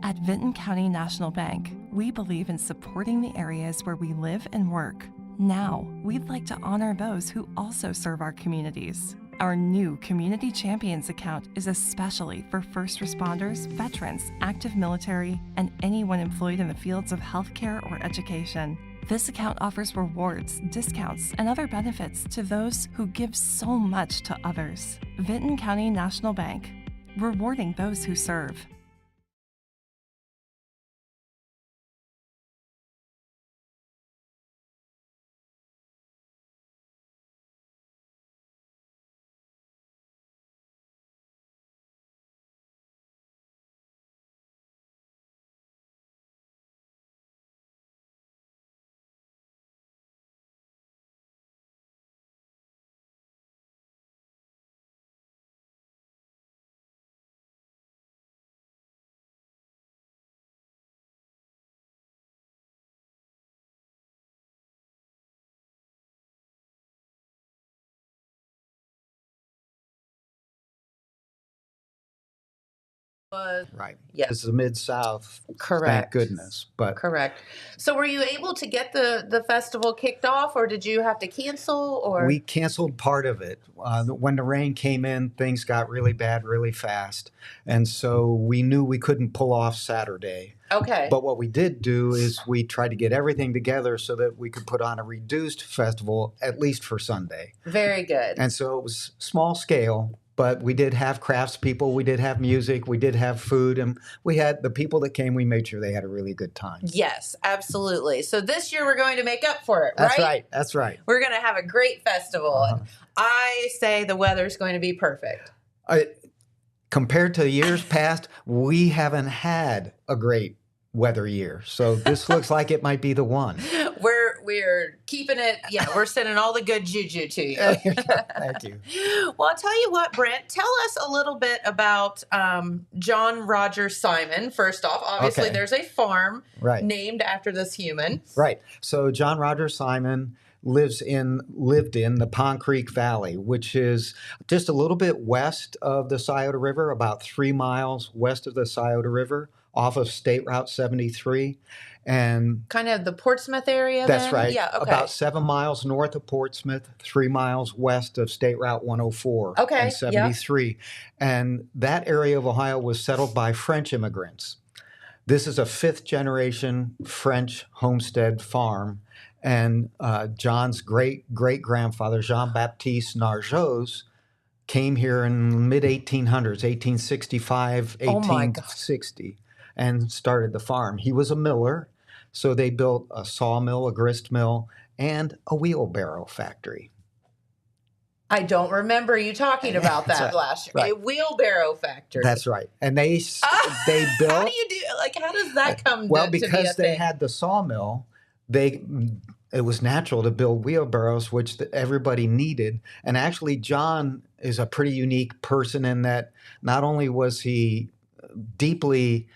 At Vinton County National Bank, we believe in supporting the areas where we live and work. Now, we'd like to honor those who also serve our communities. Our new Community Champions account is especially for first responders, veterans, active military, and anyone employed in the fields of healthcare or education. This account offers rewards, discounts, and other benefits to those who give so much to others. Vinton County National Bank, rewarding those who serve. Right. Yes. This is the Mid-South, thank Correct. goodness. But Correct. So were you able to get the festival kicked off, or did you have to cancel? Or we canceled part of it. When the rain came in, things got really bad really fast. And so we knew we couldn't pull off Saturday. Okay. But what we did do is we tried to get everything together so that we could put on a reduced festival, at least for Sunday. Very good. And so it was small scale, but we did have craftspeople, we did have music, we did have food, and we had the people that came, we made sure they had a really good time. Yes, absolutely. So this year we're going to make up for it, right? That's right. That's right. We're going to have a great festival. Uh-huh. And I say the weather's going to be perfect. Compared to years past, we haven't had a great weather year. So this looks like it might be the one. We're keeping it. Yeah, we're sending all the good juju to you. Thank you. Well, I'll tell you what, Brent, tell us a little bit about John Roger Simon. First off, obviously Okay. there's a farm Right. named after this human. Right. So John Roger Simon lived in the Pond Creek Valley, which is just a little bit west of the Scioto River, about 3 miles west of the Scioto River, off of State Route 73. And Kind of the Portsmouth area. that's then? right. Yeah. Okay. About 7 miles north of Portsmouth, 3 miles west of State Route 104 Okay, and yeah. 73. And that area of Ohio was settled by French immigrants. This is a 5th generation French homestead farm. And John's great-great-grandfather, Jean-Baptiste Nargeoz, came here in the mid-1800s, 1865, Oh my God. 1860, and started the farm. He was a miller, so they built a sawmill, a grist mill, and a wheelbarrow factory. I don't remember you talking about that That's last year. right. A wheelbarrow factory. That's right. And they built... How do you do? Like, how does that come? Well, to be a because they thing? had the sawmill, it was natural to build wheelbarrows, which everybody needed. And actually, John is a pretty unique person in that not only was he deeply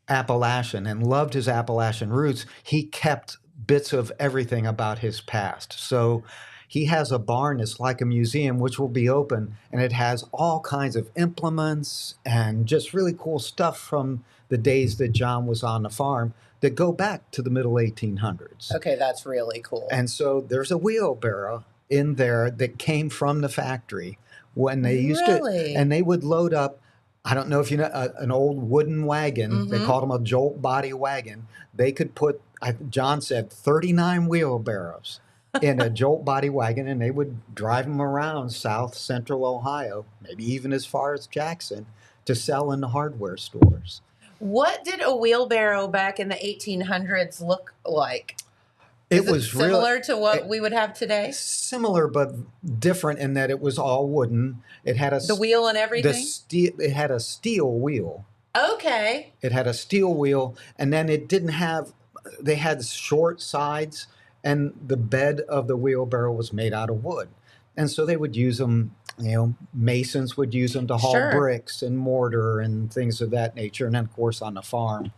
Appalachian and loved his Appalachian roots, he kept bits of everything about his past. So he has a barn that's like a museum, which will be open, and it has all kinds of implements and just really cool stuff from the days that John was on the farm that go back to the middle 1800s. Okay, that's really cool. And so there's a wheelbarrow in there that came from the factory when they used Really? to, and they would load up, I don't know if you know, an old wooden wagon. They called them a jolt body wagon. They could put, John said, 39 wheelbarrows in a jolt body wagon, and they would drive them around South Central Ohio, maybe even as far as Jackson, to sell in the hardware stores. What did a wheelbarrow back in the 1800s look like? It Is was similar to what we would have today? similar, but different in that it was all wooden. It had The wheel and everything? it had a steel wheel. Okay. It had a steel wheel, and then it didn't have. They had short sides, and the bed of the wheelbarrow was made out of wood, and so they would use them. You know, masons would use them to haul Sure. bricks and mortar and things of that nature, and then of course on the farm,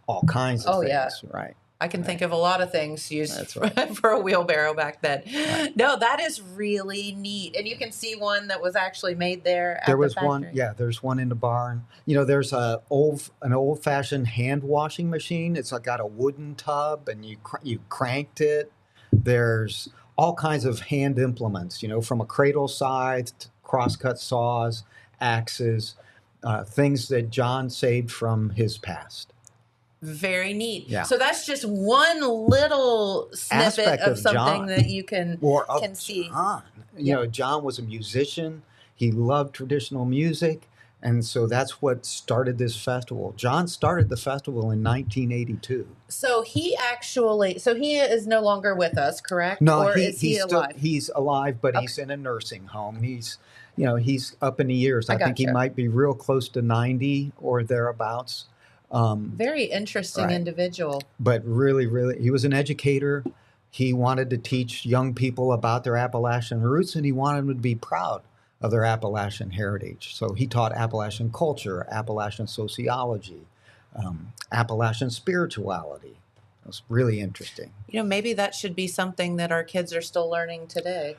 all kinds of Oh, things. yeah. Right. I can think of a lot of things used That's right. for a wheelbarrow back then. Right. No, that is really neat. And you can see one that was actually made there at There the was factory. one, yeah. There's one in the barn. There's an old-fashioned hand washing machine. It's got a wooden tub, and you cranked it. There's all kinds of hand implements. From a cradle side to crosscut saws, axes, things that John saved from his past. Very neat. Yeah. So that's just one little snippet Aspect of of something John. that you can see. John. Yeah. John was a musician. He loved traditional music. And so that's what started this festival. John started the festival in 1982. So he is no longer with us, correct? No, or is he alive? He's alive, but he's in a nursing home. He's up in the years. I think he gotcha. might be real close to 90 or thereabouts. Very interesting individual. But really, really, he was an educator. He wanted to teach young people about their Appalachian roots, and he wanted them to be proud of their Appalachian heritage. So he taught Appalachian culture, Appalachian sociology, Appalachian spirituality. It was really interesting. Maybe that should be something that our kids are still learning today.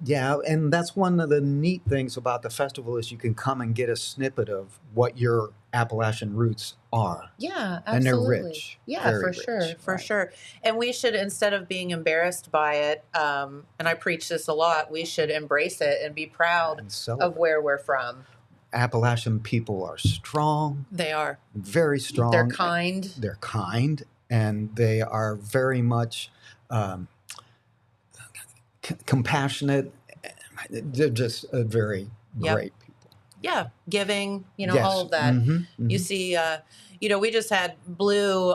Yeah, and that's one of the neat things about the festival is you can come and get a snippet of what your Appalachian roots are. Yeah, absolutely. And they're rich. Yeah, very for rich, sure. And we should, instead of being embarrassed by it, and I preach this a lot, we should embrace it and be proud of where we're from. Appalachian people are strong. They are. Very strong. They're kind. They're kind, and they are very much compassionate. They're just a very great people. Yeah, giving, Yes. all of that. Mhm, mhm. You see, we just had Blue,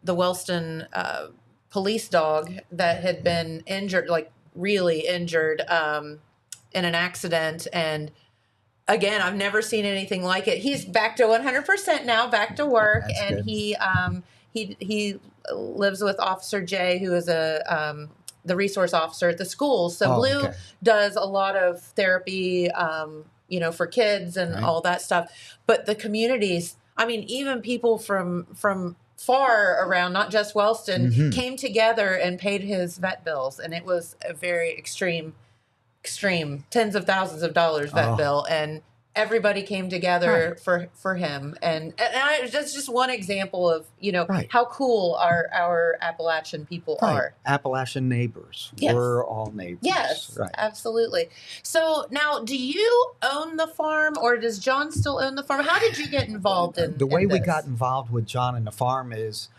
the Wellston police dog that had been injured, like really injured in an accident. And again, I've never seen anything like it. He's back to 100% now, back to work. That's and good. he lives with Officer Jay, who is the resource officer at the school. So Blue does a lot of therapy, for kids and all that stuff. But the communities, even people from far around, not just Wellston, came together and paid his vet bills. And it was a very extreme, tens of thousands of dollars vet bill. And everybody came together for him. And that's just one example of, how cool our Appalachian people are. Appalachian neighbors. Yes. We're all neighbors. Yes, Right. absolutely. So now, do you own the farm, or does John still own the farm? How did you get involved in The way we this? got involved with John and the farm is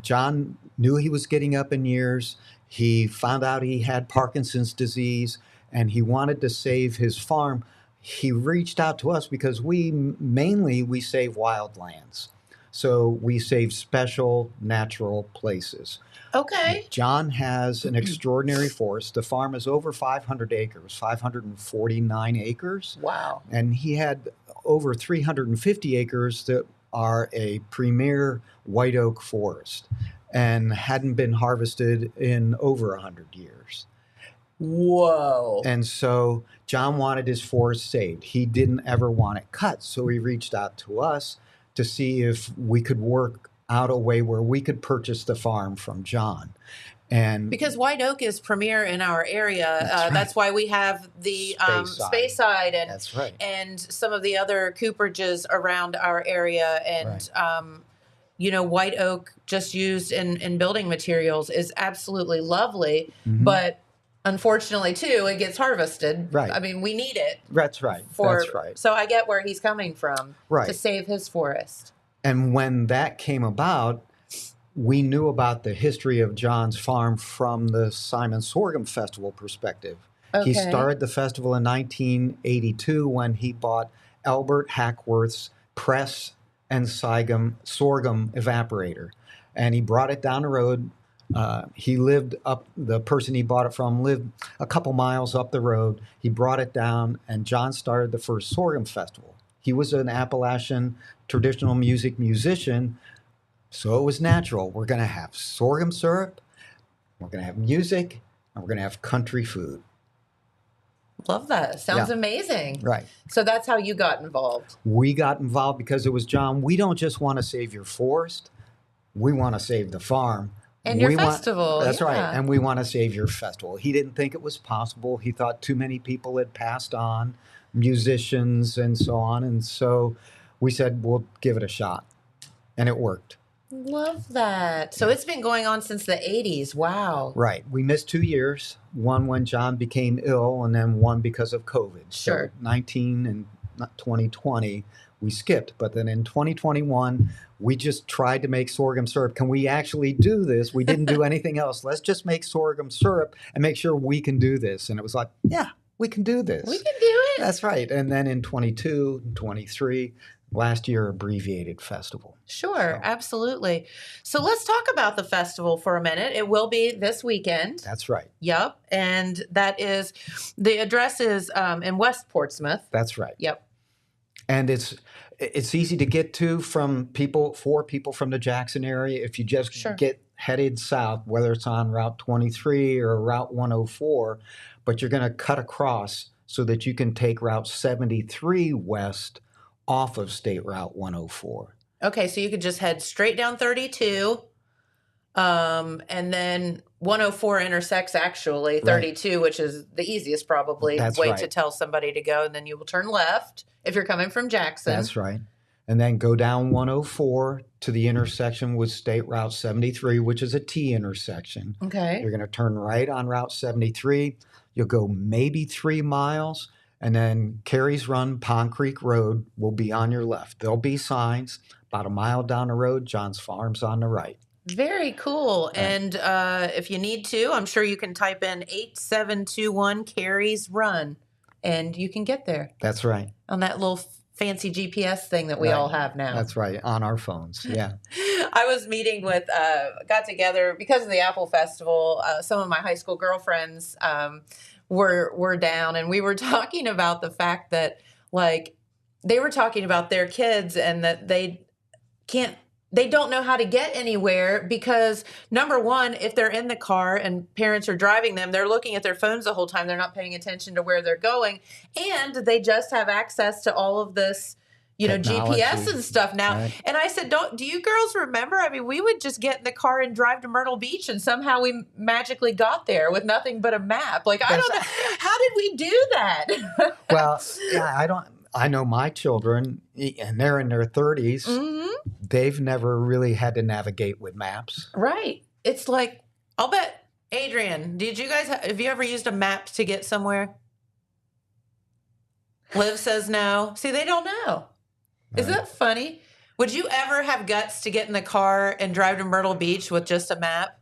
John knew he was getting up in years. He found out he had Parkinson's disease, and he wanted to save his farm. He reached out to us because we save wildlands. So we save special natural places. Okay. John has an extraordinary forest. The farm is over 500 acres, 549 acres. Wow. And he had over 350 acres that are a premier white oak forest and hadn't been harvested in over 100 years. Whoa. And so John wanted his forest saved. He didn't ever want it cut. So he reached out to us to see if we could work out a way where we could purchase the farm from John. And because white oak is premier in our area. That's why we have the Speyside and that's right. And some of the other cooperages around our area. And, white oak just used in building materials is absolutely lovely. Mm-hmm. But unfortunately, too, it gets harvested. Right. We need it. That's right. That's right. So I get where he's coming from to save his forest. And when that came about, we knew about the history of John's farm from the Simon Sorghum Festival perspective. Okay. He started the festival in 1982 when he bought Albert Hackworth's press and sorghum evaporator. And he brought it down the road. The person he bought it from lived a couple miles up the road. He brought it down, and John started the first sorghum festival. He was an Appalachian traditional music musician, so it was natural. We're going to have sorghum syrup, we're going to have music, and we're going to have country food. Love that. Sounds amazing. Right. So that's how you got involved. We got involved because it was, John, we don't just want to save your forest. we want to save the farm. And your festival. That's yeah. right. And we want to save your festival. He didn't think it was possible. He thought too many people had passed on, musicians and so on. And so we said, we'll give it a shot. And it worked. Love that. So it's been going on since the 80s. Wow. Right. We missed 2 years, one when John became ill and then one because of COVID. Sure. So 19 and 2020, we skipped. But then in 2021, we just tried to make sorghum syrup. Can we actually do this? We didn't do anything else. Let's just make sorghum syrup and make sure we can do this. And it was like, yeah, we can do this. We can do it. That's right. And then in 22 and 23, last year, abbreviated festival. Sure, absolutely. So let's talk about the festival for a minute. It will be this weekend. That's right. Yep. And that is, the address is in West Portsmouth. That's right. Yep. And it's easy to get to for people from the Jackson area. If you just get headed south, whether it's on Route 23 or Route 104, but you're going to cut across so that you can take Route 73 west off of State Route 104. Okay, so you could just head straight down 32, and then 104 intersects actually 32, which is the easiest probably way to tell somebody to go, and then you will turn left if you're coming from Jackson. That's right. And then go down 104 to the intersection with State Route 73, which is a T intersection. Okay. You're going to turn right on Route 73. You'll go maybe 3 miles. And then Carey's Run, Pond Creek Road will be on your left. There'll be signs. About a mile down the road, John's Farm's on the right. Very cool. Right. And if you need to, I'm sure you can type in 8721 Carey's Run, and you can get there. That's right. On that little fancy GPS thing that we all have now. That's right. On our phones. Yeah. I was meeting with, got together because of the Apple Festival. Some of my high school girlfriends were down, and we were talking about the fact that, like, they were talking about their kids and that they don't know how to get anywhere because, number one, if they're in the car and parents are driving them, they're looking at their phones the whole time. They're not paying attention to where they're going. And they just have access to all of this, technology. GPS and stuff now. Right. And I said, do you girls remember? I mean, we would just get in the car and drive to Myrtle Beach, and somehow we magically got there with nothing but a map. Like, I don't know. How did we do that? Well, yeah, I know my children, and they're in their 30s. Mm-hmm. They've never really had to navigate with maps. Right. It's like, I'll bet, Adrian, have you ever used a map to get somewhere? Liv says no. See, they don't know. Isn't that funny? Would you ever have guts to get in the car and drive to Myrtle Beach with just a map?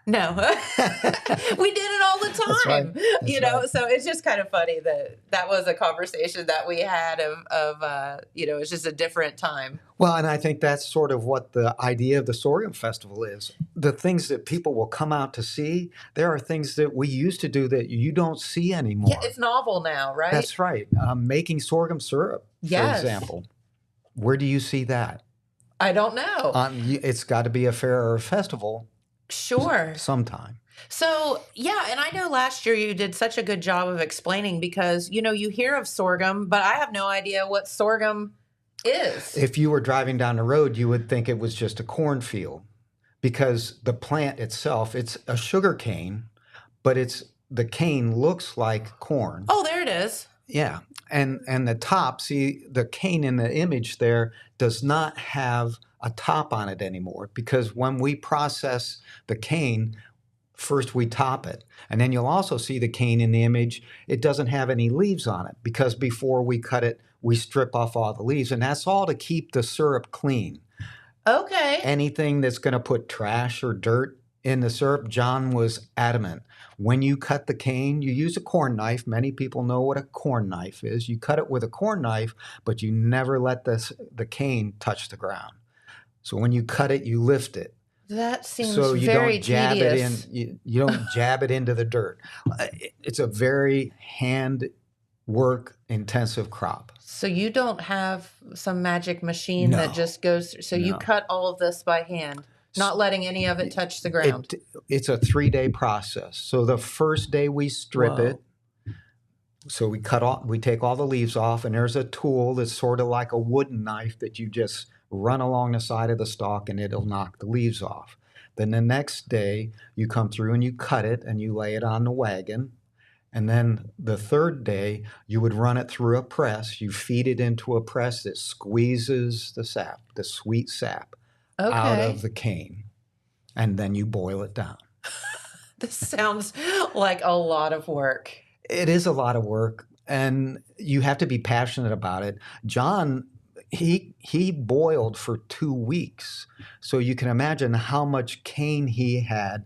No. We did it all the time. That's right. So it's just kind of funny that was a conversation that we had of it's just a different time. Well, and I think that's sort of what the idea of the Sorghum Festival is. The things that people will come out to see, there are things that we used to do that you don't see anymore. Yeah, it's novel now, right? That's right. Making sorghum syrup, for example. Where do you see that? I don't know. It's got to be a fair or a festival. Sure. Sometime. So, and I know last year you did such a good job of explaining because, you hear of sorghum, but I have no idea what sorghum is. If you were driving down the road, you would think it was just a cornfield because the plant itself, it's a sugar cane, but the cane looks like corn. Oh, there it is. Yeah. And the top, see, the cane in the image there does not have a top on it anymore because when we process the cane, first we top it. And then you'll also see the cane in the image. It doesn't have any leaves on it because before we cut it, we strip off all the leaves. And that's all to keep the syrup clean. Okay. Anything that's going to put trash or dirt in the syrup, John was adamant. When you cut the cane, you use a corn knife. Many people know what a corn knife is. You cut it with a corn knife, but you never let the cane touch the ground. So when you cut it, you lift it. That seems so you very don't jab tedious. it in. You don't jab it into the dirt. It's a very hand work intensive crop. So you don't have some magic machine that just goes through. So you cut all of this by hand, not letting any of it touch the ground. It's a 3-day process. So the first day we strip it. So we take all the leaves off, and there's a tool that's sort of like a wooden knife that you just run along the side of the stalk, and it'll knock the leaves off. Then the next day, you come through and you cut it and you lay it on the wagon. And then the third day, you would run it through a press. You feed it into a press that squeezes the sap, the sweet sap, out of the cane. And then you boil it down. This sounds like a lot of work. It is a lot of work, and you have to be passionate about it. John, he boiled for 2 weeks. So you can imagine how much cane he had.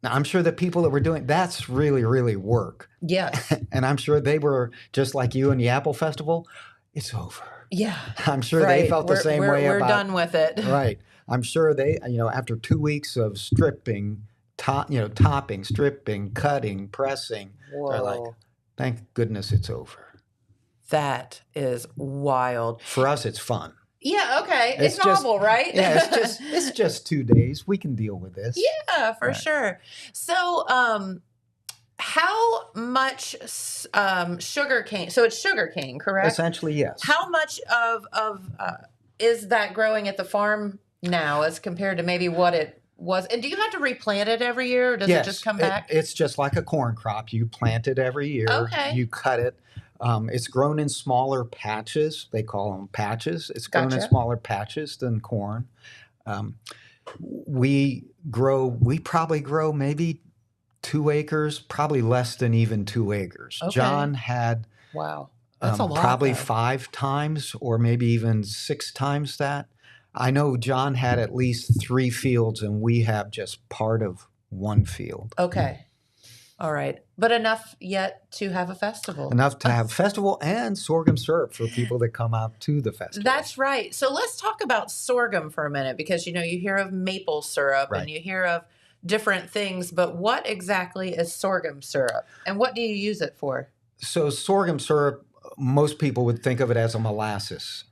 Now, I'm sure the people that were doing that's really, really work. Yes. And I'm sure they were just like you in the Apple Festival. It's over. Yeah. I'm sure they felt the same way we're about. We're done with it. Right. I'm sure they, after 2 weeks of stripping, topping, stripping, cutting, pressing, they're like, thank goodness it's over. That is wild. For us, it's fun. Yeah, okay. It's novel, right? Yeah, it's just 2 days. We can deal with this. Yeah, for sure. So, how much sugar cane? So it's sugar cane, correct? Essentially, yes. How much of is that growing at the farm now as compared to maybe what it was? And do you have to replant it every year, or does it just come back? It's just like a corn crop. You plant it every year. Okay. You cut it. It's grown in smaller patches. They call them patches. It's grown in Gotcha. smaller patches than corn. We probably grow maybe 2 acres, probably less than even 2 acres. Okay. John had Wow. That's a lot. probably though. 5 times or maybe even 6 times that. I know John had at least 3 fields, and we have just part of 1 field. Okay. All right. But enough yet to have a festival. Enough to have festival and sorghum syrup for people that come out to the festival. That's right. So let's talk about sorghum for a minute, because you hear of maple syrup Right. and you hear of different things, but what exactly is sorghum syrup and what do you use it for? So sorghum syrup, most people would think of it as a molasses.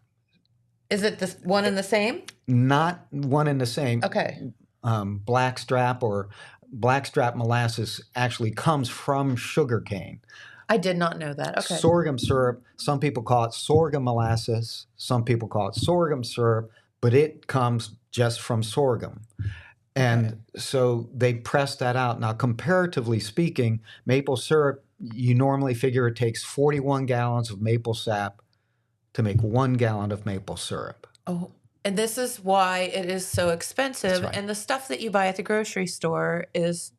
Is it the one and the same? Not one and the same. Okay. Blackstrap molasses actually comes from sugarcane. I did not know that. Okay. Sorghum syrup, some people call it sorghum molasses, some people call it sorghum syrup, but it comes just from sorghum. And so they press that out. Now, comparatively speaking, maple syrup, you normally figure it takes 41 gallons of maple sap to make 1 gallon of maple syrup. Oh, and this is why it is so expensive. That's right. And the stuff that you buy at the grocery store is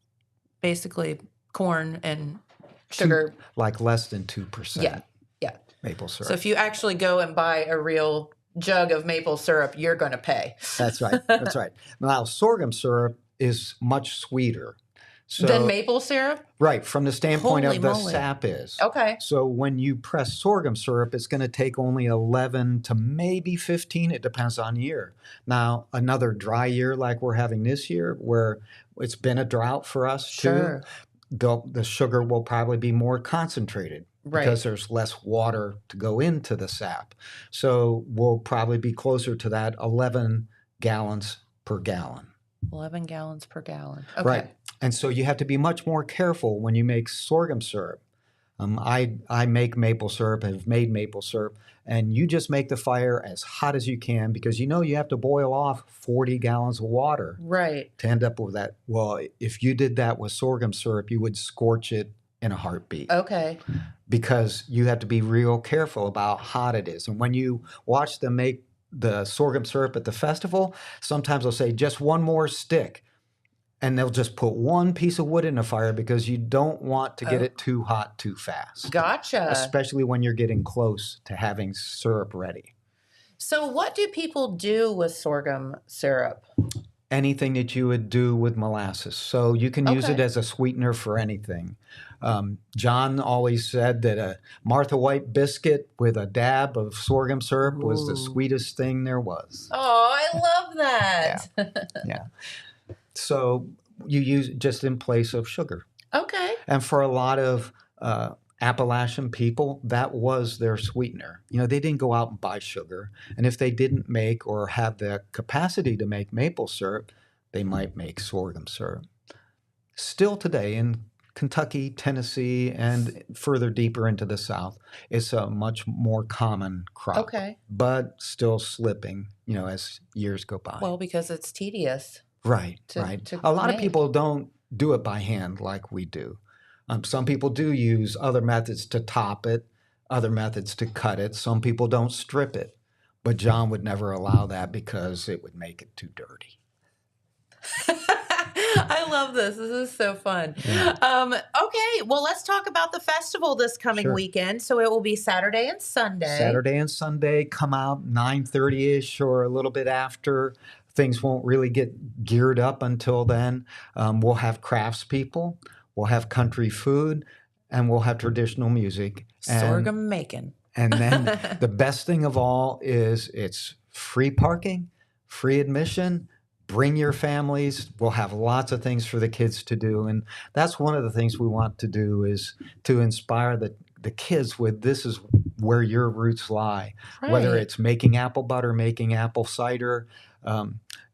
basically corn and sugar. Like less than 2% Yeah. maple syrup. So if you actually go and buy a real jug of maple syrup, you're going to pay. That's right. That's right. Now, sorghum syrup is much sweeter. So, Than maple syrup? right, from the standpoint Holy of the moly. sap is. Okay. So when you press sorghum syrup, it's going to take only 11 to maybe 15. It depends on year. Now, another dry year like we're having this year, where it's been a drought for us Sure. too, the sugar will probably be more concentrated. Right. Because there's less water to go into the sap. So we'll probably be closer to that 11 gallons per gallon. 11 gallons per gallon. Okay. Right. And so you have to be much more careful when you make sorghum syrup. I make maple syrup, have made maple syrup, and you just make the fire as hot as you can because you have to boil off 40 gallons of water Right. to end up with that. Well, if you did that with sorghum syrup, you would scorch it in a heartbeat. Okay. Because you have to be real careful about how hot it is. And when you watch them make the sorghum syrup at the festival, sometimes they'll say just one more stick. And they'll just put one piece of wood in the fire because you don't want to get it too hot too fast. Gotcha. Especially when you're getting close to having syrup ready. So what do people do with sorghum syrup? Anything that you would do with molasses. So you can use it Okay. as a sweetener for anything. John always said that a Martha White biscuit with a dab of sorghum syrup was the Ooh. sweetest thing there was. Oh, I love that. Yeah. So you use it just in place of sugar. Okay. And for a lot of Appalachian people, that was their sweetener. They didn't go out and buy sugar. And if they didn't make or have the capacity to make maple syrup, they might make sorghum syrup. Still today in Kentucky, Tennessee, and further deeper into the South, it's a much more common crop. Okay. But still slipping, as years go by. Well, because it's tedious. Right. A lot of make. people don't do it by hand like we do. Some people do use other methods to top it, other methods to cut it. Some people don't strip it. But John would never allow that because it would make it too dirty. I love this. This is so fun. Yeah. Okay, well, let's talk about the festival this coming weekend. So it will be Saturday and Sunday. Saturday and Sunday, come out 9:30-ish or a little bit after. Things won't really get geared up until then. We'll have craftspeople, we'll have country food, and we'll have traditional music. Sorghum making. And then the best thing of all is it's free parking, free admission. Bring your families. We'll have lots of things for the kids to do. And that's one of the things we want to do is to inspire the kids with this is where your roots lie. Right. Whether it's making apple butter, making apple cider,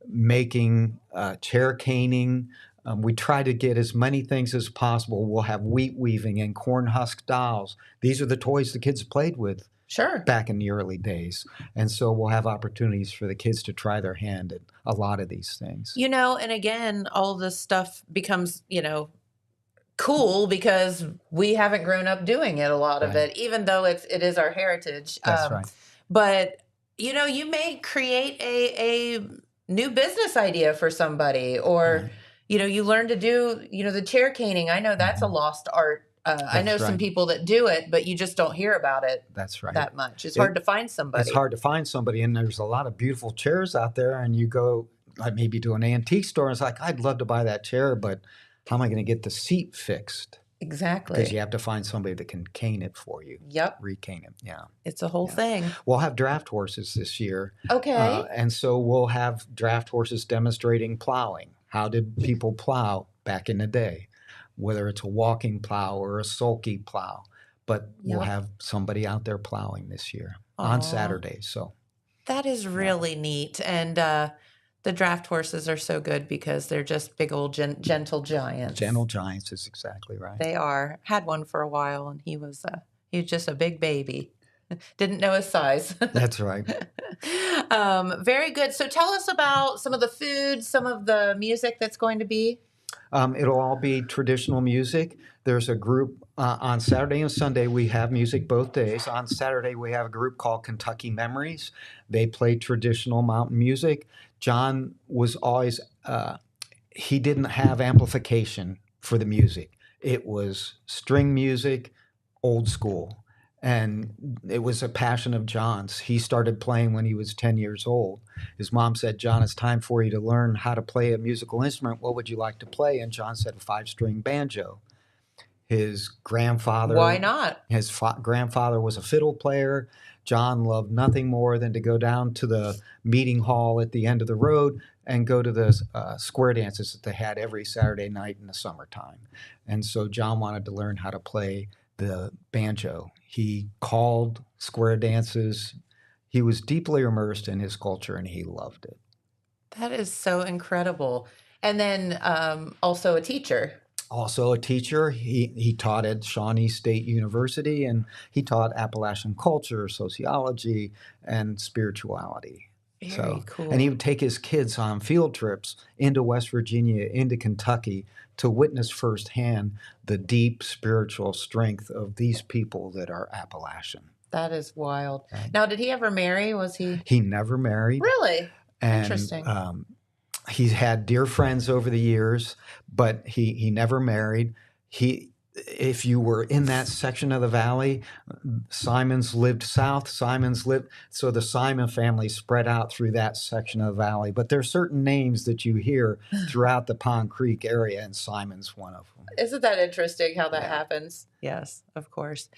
making chair caning. We try to get as many things as possible. We'll have wheat weaving and corn husk dolls. These are the toys the kids played with. Sure. Back in the early days. And so we'll have opportunities for the kids to try their hand at a lot of these things. And again, all this stuff becomes, cool because we haven't grown up doing it, a lot of it, even though it is our heritage. That's right. But, you may create a new business idea for somebody or, you learn to do, the chair caning. I know that's a lost art. I know some people that do it, but you just don't hear about it. That's right. That much. It's hard to find somebody. It's hard to find somebody, and there's a lot of beautiful chairs out there. And you go, like maybe to an antique store, and it's like, I'd love to buy that chair, but how am I going to get the seat fixed? Exactly. Because you have to find somebody that can cane it for you. Yep. Recane it. Yeah. It's a whole thing. We'll have draft horses this year. Okay. And so we'll have draft horses demonstrating plowing. How did people plow back in the day? Whether it's a walking plow or a sulky plow. But we'll have somebody out there plowing this year on Saturday. So that is really neat. And the draft horses are so good because they're just big old gentle giants. Gentle giants is exactly right. They are. Had one for a while, and he was just a big baby. Didn't know his size. That's right. Very good. So tell us about some of the food, some of the music that's going to be. It'll all be traditional music. There's a group on Saturday and Sunday. We have music both days. On Saturday, we have a group called Kentucky Memories. They play traditional mountain music. John was always, he didn't have amplification for the music. It was string music, old school. And it was a passion of John's. He started playing when he was 10 years old. His mom said, John, it's time for you to learn how to play a musical instrument. What would you like to play? And John said, a 5-string banjo. His grandfather... Why not? His grandfather was a fiddle player. John loved nothing more than to go down to the meeting hall at the end of the road and go to the square dances that they had every Saturday night in the summertime. And so John wanted to learn how to play the banjo. He called square dances. He was deeply immersed in his culture, and he loved it. That is so incredible. And then also a teacher. Also a teacher. He taught at Shawnee State University, and he taught Appalachian culture, sociology, and spirituality. Very cool. And he would take his kids on field trips into West Virginia, into Kentucky, to witness firsthand the deep spiritual strength of these people that are Appalachian. That is wild. Right. Now, did he ever marry? Was he? He never married. Really? And, interesting. He's had dear friends over the years, but he never married. If you were in that section of the valley, Simons lived south, so the Simon family spread out through that section of the valley. But there are certain names that you hear throughout the Pond Creek area, and Simon's one of them. Isn't that interesting how that happens? Yes, of course.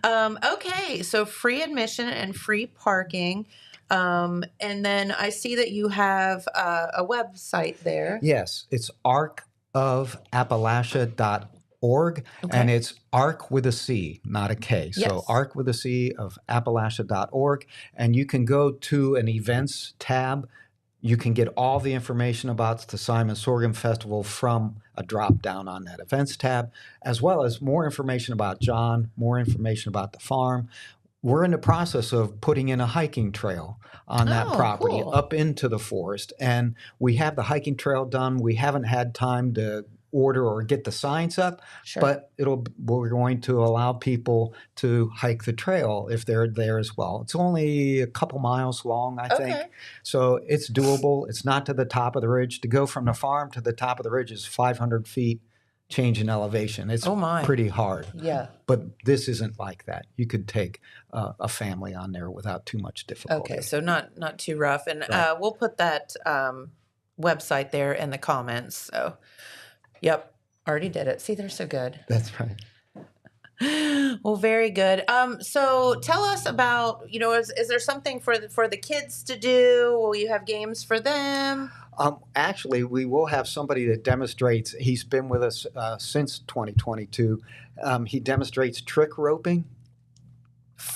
Okay, so free admission and free parking. And then I see that you have a website there. Yes, it's arcofappalachia.org. Okay. And it's ARC with a C, not a K. Yes. So ARC with a C of Appalachia.org. And you can go to an events tab. You can get all the information about the Simon Sorghum Festival from a drop down on that events tab, as well as more information about John, more information about the farm. We're in the process of putting in a hiking trail on that property cool. up into the forest. And we have the hiking trail done. We haven't had time to order or get the signs up, Sure. but we're going to allow people to hike the trail if they're there as well. It's only a couple miles long, I think. So it's doable. It's not to the top of the ridge. To go from the farm to the top of the ridge is 500 feet change in elevation. It's pretty hard. Yeah. But this isn't like that. You could take a family on there without too much difficulty. Okay, so not too rough. And we'll put that website there in the comments. So, yep, already did it. See, they're so good. That's right. Well, very good. So tell us about, is there something for the kids to do? Will you have games for them? Actually, we will have somebody that demonstrates. He's been with us since 2022. He demonstrates trick roping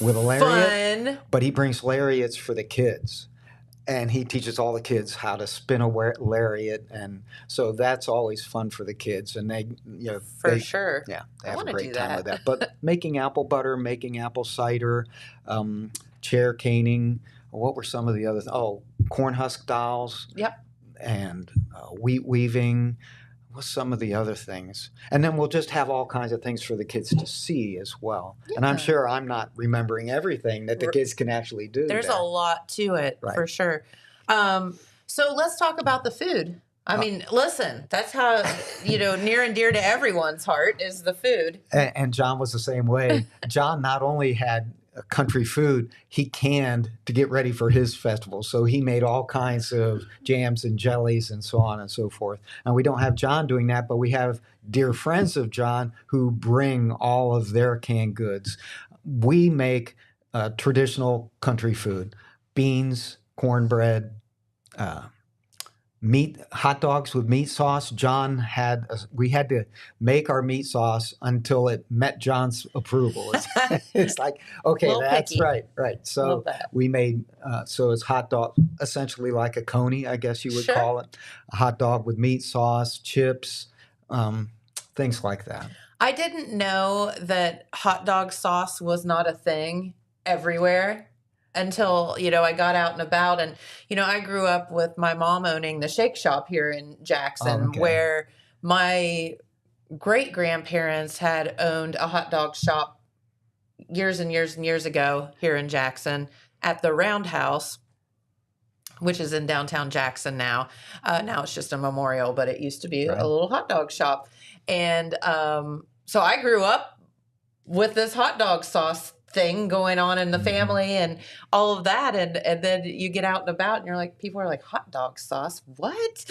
with a lariat. Fun. But he brings lariats for the kids. And he teaches all the kids how to spin a lariat. And so that's always fun for the kids. And they, For sure. Yeah, they have a great time with that. But making apple butter, making apple cider, chair caning. What were some of the others? Oh, corn husk dolls. Yep. And wheat weaving. What's some of the other things? And then we'll just have all kinds of things for the kids to see as well. Yeah. And I'm sure I'm not remembering everything that the kids can actually do. There's a lot to it, for sure. So let's talk about the food. I mean, listen, that's how, near and dear to everyone's heart is the food. And John was the same way. John not only had country food, he canned to get ready for his festival. So he made all kinds of jams and jellies and so on and so forth. And we don't have John doing that, but we have dear friends of John who bring all of their canned goods. We make traditional country food, beans, cornbread, meat, hot dogs with meat sauce. We had to make our meat sauce until it met John's approval. It's like, okay, that's picky. Right. So we made, so it's hot dog, essentially like a coney, I guess you would call it. A hot dog with meat sauce, chips, things like that. I didn't know that hot dog sauce was not a thing everywhere until, I got out and about. And, I grew up with my mom owning the Shake Shop here in Jackson, where my great-grandparents had owned a hot dog shop years and years and years ago here in Jackson at the Roundhouse, which is in downtown Jackson now. Now it's just a memorial, but it used to be a little hot dog shop. And so I grew up with this hot dog sauce thing going on in the family and all of that. And then you get out and about and you're like, people are like, hot dog sauce? What?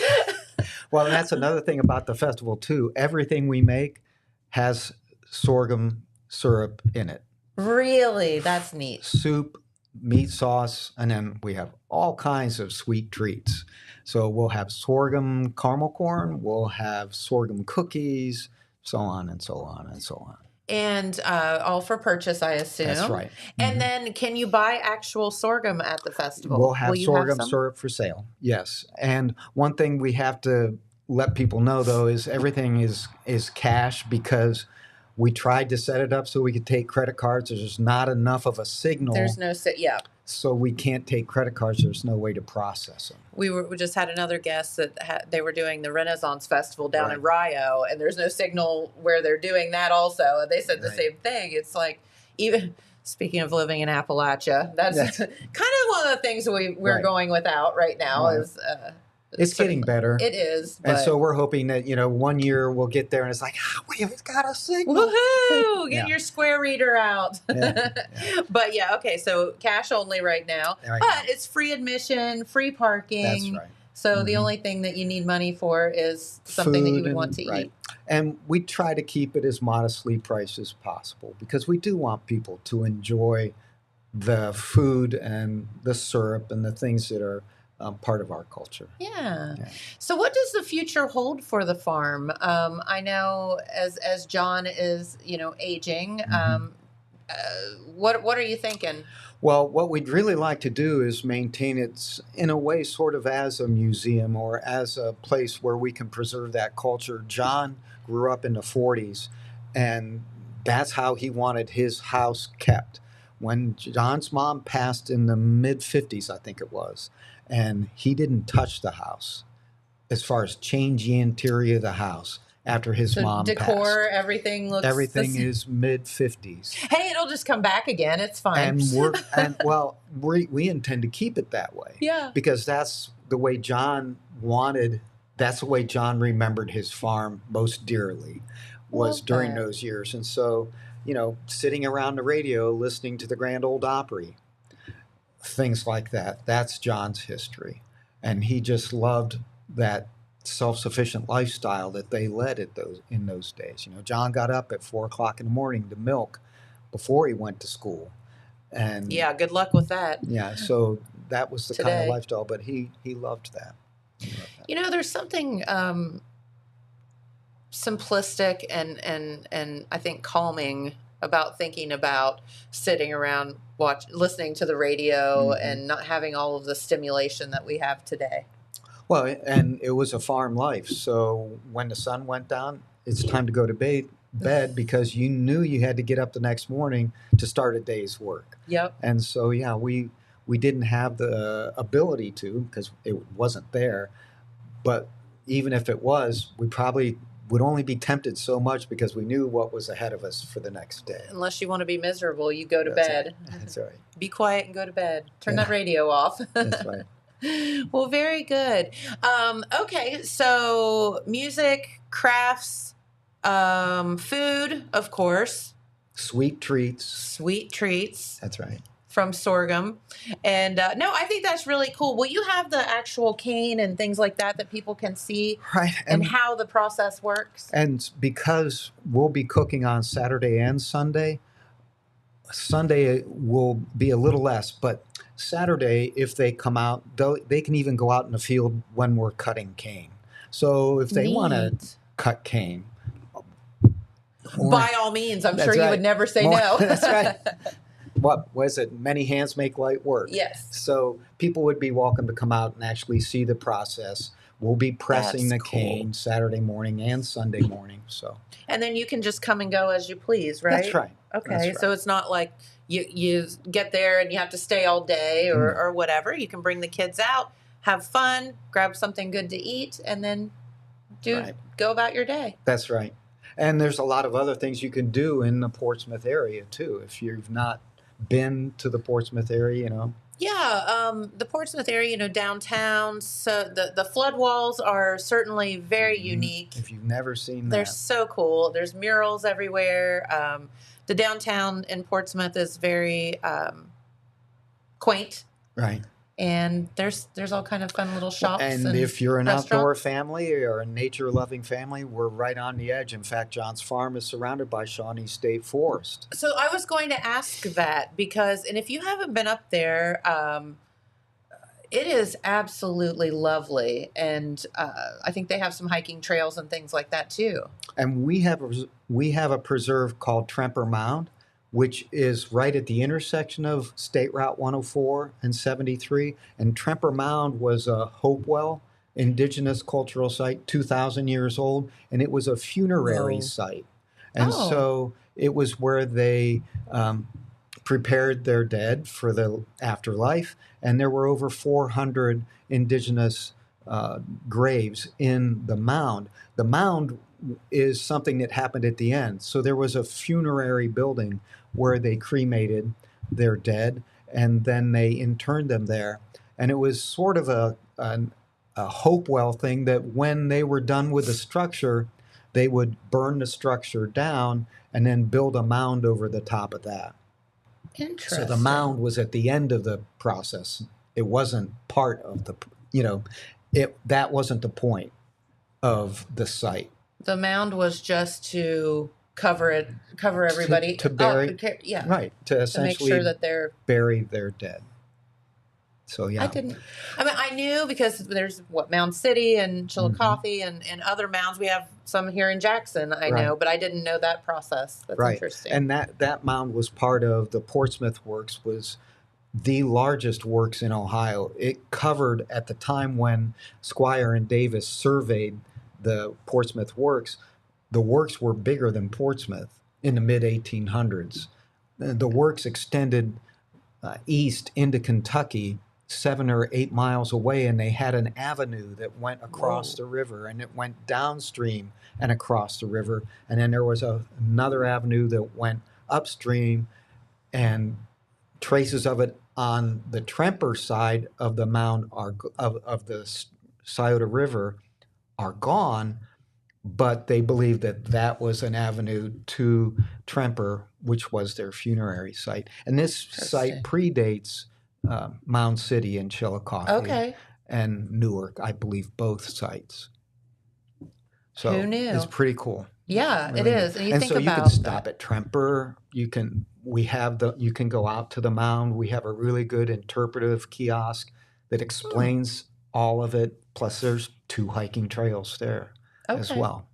Well, that's another thing about the festival too. Everything we make has sorghum syrup in it. Really? That's neat. Soup, meat sauce, and then we have all kinds of sweet treats. So we'll have sorghum caramel corn, we'll have sorghum cookies, so on and so on and so on. And all for purchase, I assume. That's right. And then can you buy actual sorghum at the festival? We'll have sorghum syrup for sale, yes. And one thing we have to let people know, though, is everything is cash because we tried to set it up so we could take credit cards. There's not enough of a signal. There's no, so we can't take credit cards. There's no way to process them. We just had another guest that they were doing the Renaissance Festival down in Rio, and there's no signal where they're doing that also. And they said the same thing. It's like, even speaking of living in Appalachia, that's kind of one of the things we're going without right now is it's getting better. It is. And so we're hoping that, 1 year we'll get there and it's like, we've got a signal. Woohoo! Get your square reader out. But okay, so cash only right now. But it's free admission, free parking. That's right. So the only thing that you need money for is something that you would want to eat. And we try to keep it as modestly priced as possible because we do want people to enjoy the food and the syrup and the things that are part of our culture. Yeah. So what does the future hold for the farm? I know as John is, aging, what are you thinking? Well, what we'd really like to do is maintain it in a way sort of as a museum or as a place where we can preserve that culture. John grew up in the 40s, and that's how he wanted his house kept. When John's mom passed in the mid 50s, I think it was, and he didn't touch the house as far as change the interior of the house after his mom decor, passed. everything looks Everything is mid 50s. Hey, it'll just come back again. It's fine. We intend to keep it that way. Yeah. Because that's the way John wanted. That's the way John remembered his farm most dearly, was during those years. And so, sitting around the radio, listening to the Grand Ole Opry, things like that. That's John's history, and he just loved that self-sufficient lifestyle that they led in those days. John got up at 4:00 in the morning to milk before he went to school, and yeah, good luck with that. Yeah, so that was the kind of lifestyle, but he loved that. There's something simplistic and I think calming about thinking about sitting around listening to the radio and not having all of the stimulation that we have today. Well, and it was a farm life. So when the sun went down, it's time to go to bed because you knew you had to get up the next morning to start a day's work. Yep. And so, yeah, we didn't have the ability to because it wasn't there. But even if it was, we probably would only be tempted so much because we knew what was ahead of us for the next day. Unless you want to be miserable, you go to bed. Right. That's right. Be quiet and go to bed. Turn that radio off. That's right. Well, very good. Okay, so music, crafts, food, of course. Sweet treats. Sweet treats. That's right. From sorghum. And no, I think that's really cool. Will you have the actual cane and things like that people can see? Right. And how the process works? And because we'll be cooking on Saturday and Sunday will be a little less, but Saturday, if they come out, they can even go out in the field when we're cutting cane. So if they want to cut cane, by all means, I'm sure you would never say no. That's right. What was it? Many hands make light work. Yes. So people would be welcome to come out and actually see the process. We'll be pressing the cane Saturday morning and Sunday morning. So. And then you can just come and go as you please, right? That's right. Okay, That's right. So it's not like you get there and you have to stay all day or whatever. You can bring the kids out, have fun, grab something good to eat, and then go about your day. That's right. And there's a lot of other things you can do in the Portsmouth area, too, if you've not been to the Portsmouth area, Yeah, the Portsmouth area, downtown. So the flood walls are certainly very unique. If you've never seen that. They're so cool. There's murals everywhere. The downtown in Portsmouth is very quaint. Right. And there's all kind of fun little shops. And if you're an outdoor family or a nature-loving family, we're right on the edge. In fact, John's farm is surrounded by Shawnee State Forest. So I was going to ask that and if you haven't been up there, it is absolutely lovely. And I think they have some hiking trails and things like that too. And we have a preserve called Tremper Mound, which is right at the intersection of State Route 104 and 73. And Tremper Mound was a Hopewell indigenous cultural site, 2,000 years old, and it was a funerary site. And so it was where they prepared their dead for the afterlife, and there were over 400 indigenous graves in the mound. The mound is something that happened at the end. So there was a funerary building where they cremated their dead, and then they interned them there. And it was sort of a Hopewell thing that when they were done with the structure, they would burn the structure down and then build a mound over the top of that. Interesting. So the mound was at the end of the process. It wasn't part of that wasn't the point of the site. The mound was just to cover everybody. To bury, right. To essentially make sure that they're bury their dead. So, yeah. I knew because there's Mound City and Chillicothe and other mounds. We have some here in Jackson, I know, but I didn't know that process. That's interesting. And that mound was part of the Portsmouth Works, was the largest works in Ohio. It covered, at the time when Squire and Davis surveyed the Portsmouth works, the works were bigger than Portsmouth in the mid-1800s. The works extended east into Kentucky 7 or 8 miles away, and they had an avenue that went across the river, and it went downstream and across the river, and then there was another avenue that went upstream, and traces of it on the Tremper side of the mound of the Scioto River are gone, but they believe that that was an avenue to Tremper, which was their funerary site. And this site predates Mound City and Chillicothe and Newark, I believe, both sites. So who knew? It's pretty cool. Yeah, really it is. And you think so about you can stop at Tremper. You can go out to the mound. We have a really good interpretive kiosk that explains all of it. Plus, there's 2 hiking trails there as well.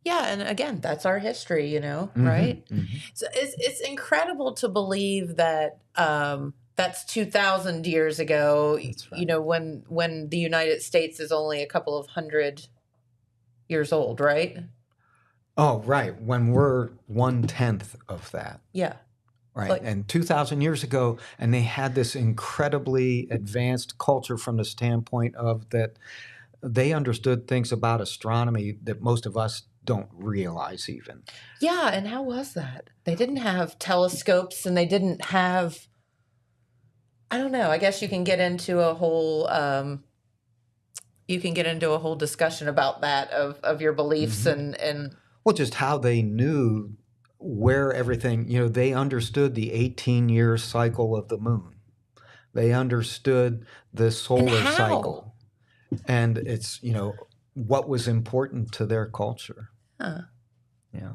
Yeah, and again, that's our history, you know, right? Mm-hmm. So it's incredible to believe that that's 2,000 years ago. That's right. You know, when the United States is only a couple of hundred years old, right? Oh, right. When we're 1/10 of that. Yeah. Right. And 2,000 years ago, and they had this incredibly advanced culture from the standpoint of that they understood things about astronomy that most of us don't realize even. Yeah. And how was that? They didn't have telescopes, and they didn't have, I don't know, I guess you can get into a whole discussion about that of your beliefs and well, just how they knew where everything, you know, they understood the 18-year cycle of the moon. They understood the solar cycle. And it's, you know, what was important to their culture. Huh. Yeah.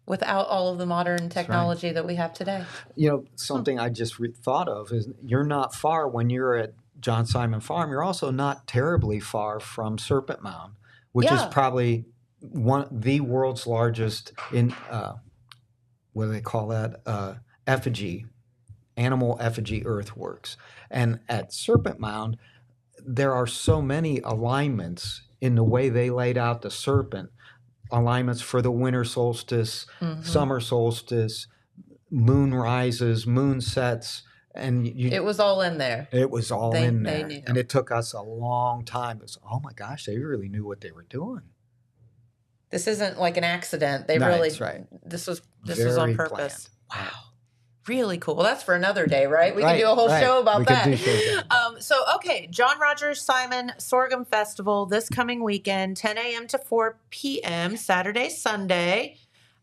Without all of the modern technology that we have today. You know, something I just thought of is you're not far when you're at John Simon Farm. You're also not terribly far from Serpent Mound, which is probably the world's largest what do they call that? Animal effigy earthworks. And at Serpent Mound, there are so many alignments in the way they laid out the serpent. Alignments for the winter solstice, summer solstice, moon rises, moon sets. And it was all in there. It was all in there. They knew. And it took us a long time. It was, oh my gosh, they really knew what they were doing. This isn't like an accident. They really, that's right. This was on purpose. Planned. Wow. Really cool. Well, that's for another day, right? We can do a whole show about that. So, okay, John Rogers Simon Sorghum Festival this coming weekend, 10 a.m. to 4 p.m., Saturday, Sunday.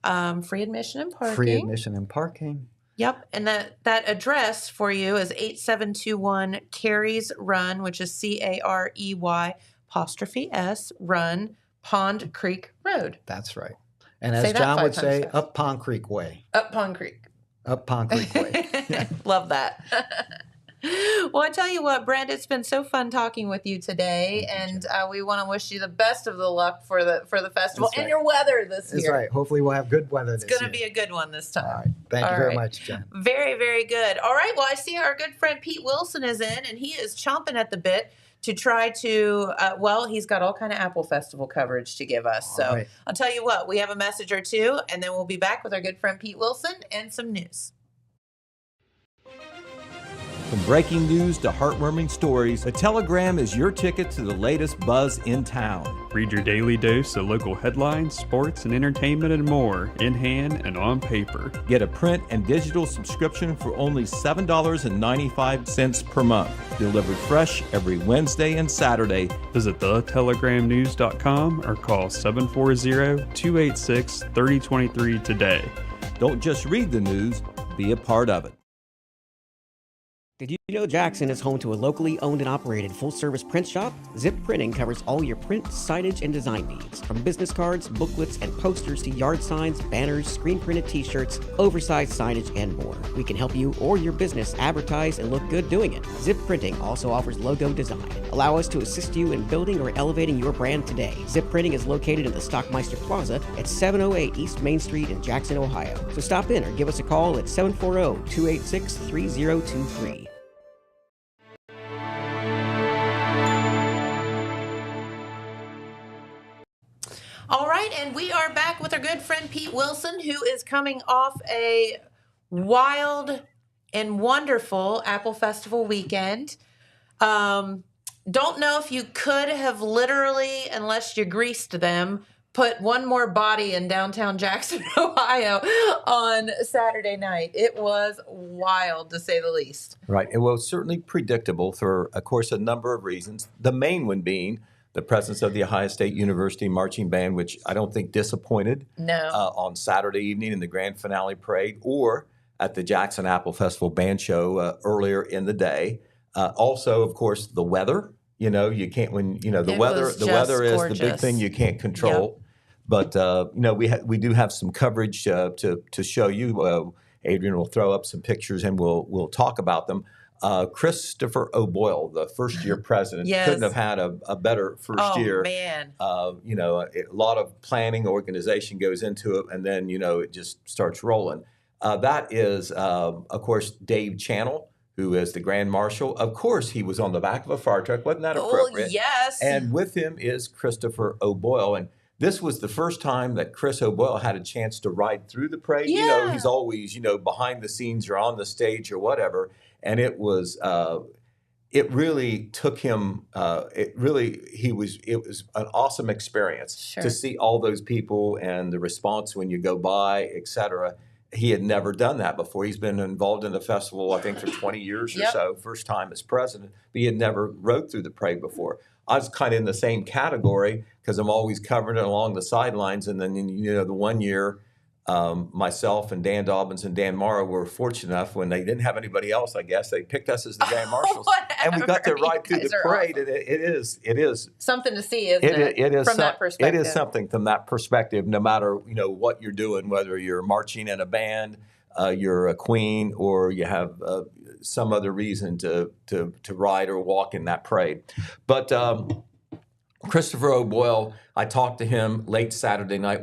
Free admission and parking. Free admission and parking. Yep. And that address for you is 8721 Carey's Run, which is CAREY' Run, Pond Creek Road. That's right. And as John would say, up Pond Creek Way. Up Pond Creek. Up Pond Creek Way. Yeah. Love that. Well, I tell you what, Brent, it's been so fun talking with you today, and we want to wish you the best of the luck for the festival and your weather this year. That's right. Hopefully we'll have good weather this year. It's going to be a good one this time. All right. Thank you very much, Jen. Very, very good. All right. Well, I see our good friend Pete Wilson is in, and he is chomping at the bit to try to, he's got all kind of Apple Festival coverage to give us. So I'll tell you what, we have a message or two, and then we'll be back with our good friend Pete Wilson and some news. From breaking news to heartwarming stories, the Telegram is your ticket to the latest buzz in town. Read your daily dose of local headlines, sports, and entertainment and more in hand and on paper. Get a print and digital subscription for only $7.95 per month. Delivered fresh every Wednesday and Saturday. Visit thetelegramnews.com or call 740-286-3023 today. Don't just read the news, be a part of it. You know Jackson is home to a locally owned and operated full-service print shop? Zip Printing covers all your print, signage, and design needs. From business cards, booklets, and posters to yard signs, banners, screen-printed t-shirts, oversized signage, and more. We can help you or your business advertise and look good doing it. Zip Printing also offers logo design. Allow us to assist you in building or elevating your brand today. Zip Printing is located in the Stockmeister Plaza at 708 East Main Street in Jackson, Ohio. So stop in or give us a call at 740-286-3023. All right, and we are back with our good friend Pete Wilson, who is coming off a wild and wonderful Apple Festival weekend. Don't know if you could have literally, unless you greased them, put one more body in downtown Jackson, Ohio on Saturday night. It was wild, to say the least. Right. It was certainly predictable for, of course, a number of reasons. The main one being the presence of the Ohio State University Marching Band, which I don't think disappointed on Saturday evening in the grand finale parade or at the Jackson Apple Festival Band Show earlier in the day. Also, of course, the weather. You know, you can't the weather is the big thing you can't control. Yep. But we do have some coverage to show you. Adrian will throw up some pictures and we'll talk about them. Christopher O'Boyle, the first-year president, couldn't have had a better first year. Oh, man. A lot of planning, organization goes into it, and then, it just starts rolling. That is, of course, Dave Channel, who is the Grand Marshal. Of course, he was on the back of a fire truck. Wasn't that appropriate? Oh, yes. And with him is Christopher O'Boyle. And this was the first time that Chris O'Boyle had a chance to ride through the parade. Yeah. He's always, behind the scenes or on the stage or whatever. And it was, it really took him, it was an awesome experience to see all those people and the response when you go by, et cetera. He had never done that before. He's been involved in the festival, I think, for 20 years or so, first time as president, but he had never rode through the parade before. I was kind of in the same category because I'm always covering it along the sidelines. And then, the one year, myself and Dan Dobbins and Dan Morrow were fortunate enough when they didn't have anybody else, I guess, they picked us as the Grand Marshals. And we got to ride through the parade. Awesome. And it is something to see, isn't it? It is from that perspective. It is something from that perspective, no matter, what you're doing, whether you're marching in a band, you're a queen, or you have some other reason to ride or walk in that parade. But Christopher O'Boyle, I talked to him late Saturday night